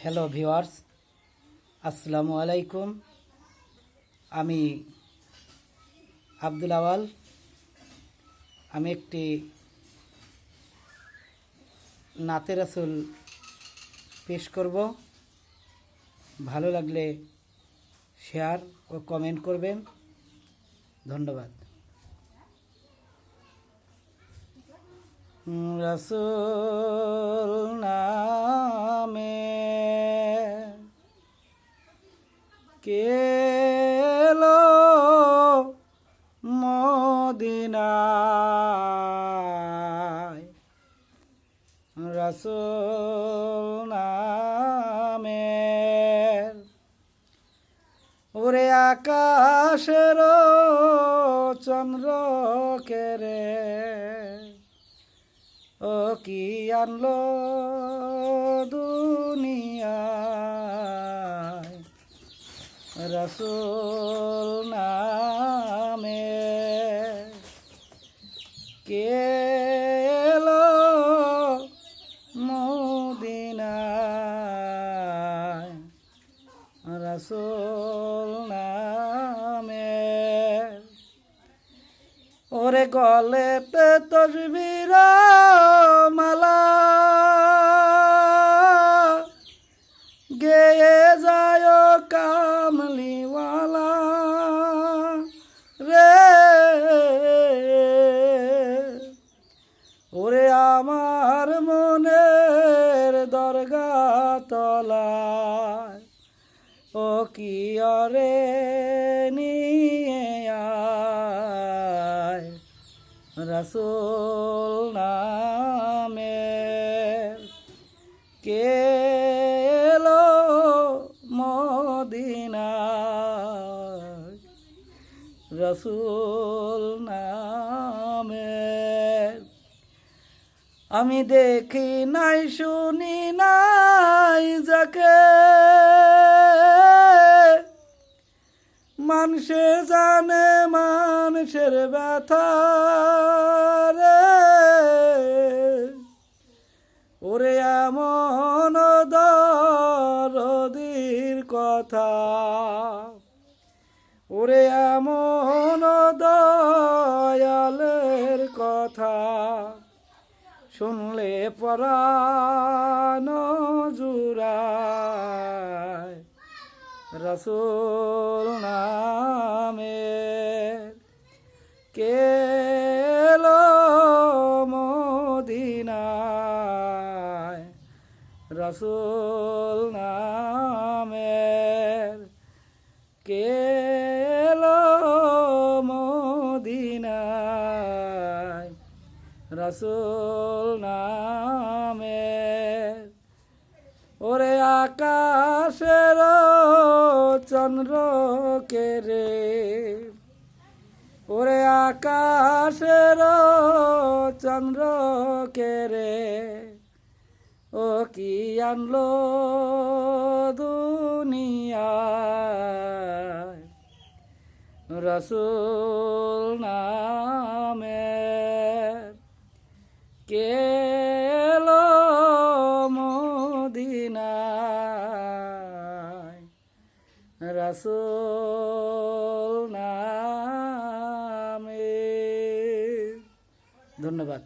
Hello viewers, আসসালামু আলাইকুম। আমি আব্দুল আওয়াল। আমি একটি নাতে রাসূল পেশ করব। ভালো লাগলে শেয়ার ও কমেন্ট করবেন। ধন্যবাদ। রাসূল নামে কেলো মদিনায়, রাসূল নামের ওরে আকাশের চন্দ্র কেরে ও কি আনলো দুনিয়ায়, রাসূল নামে কে এলো মদিনায়, রাসূল নামে ওরে গলেতে তসবির মালা গেয়ে যায় কামলিওয়ালা রে, ওরে আমার মনের দরগা তলায় ও কি অরে নিয়ে আয়, রাসূল নামের কে এলো মদিনায়, রাসূল নামের আমি দেখি নাই শুনি নাই যাকে মানুষে জানে মানুষের ব্যথা রে, ওরে এমন দরদির কথা, ওরে এমন দয়ালের কথা শুনলে পরাণ জুড়ায়, রাসূল নামের কে এলো মদিনায়, রাসূল নামের কে এলো মদিনায়, রাসূল নামের ওরে আকাশের চন্দ্র কেরে, ওরে আকাশের চন্দ্র কেরে ও কি আনলো দুনিয়ায়, রাসূল নামের কে এলো মদিনায়, রাসূল নামে। ধন্যবাদ।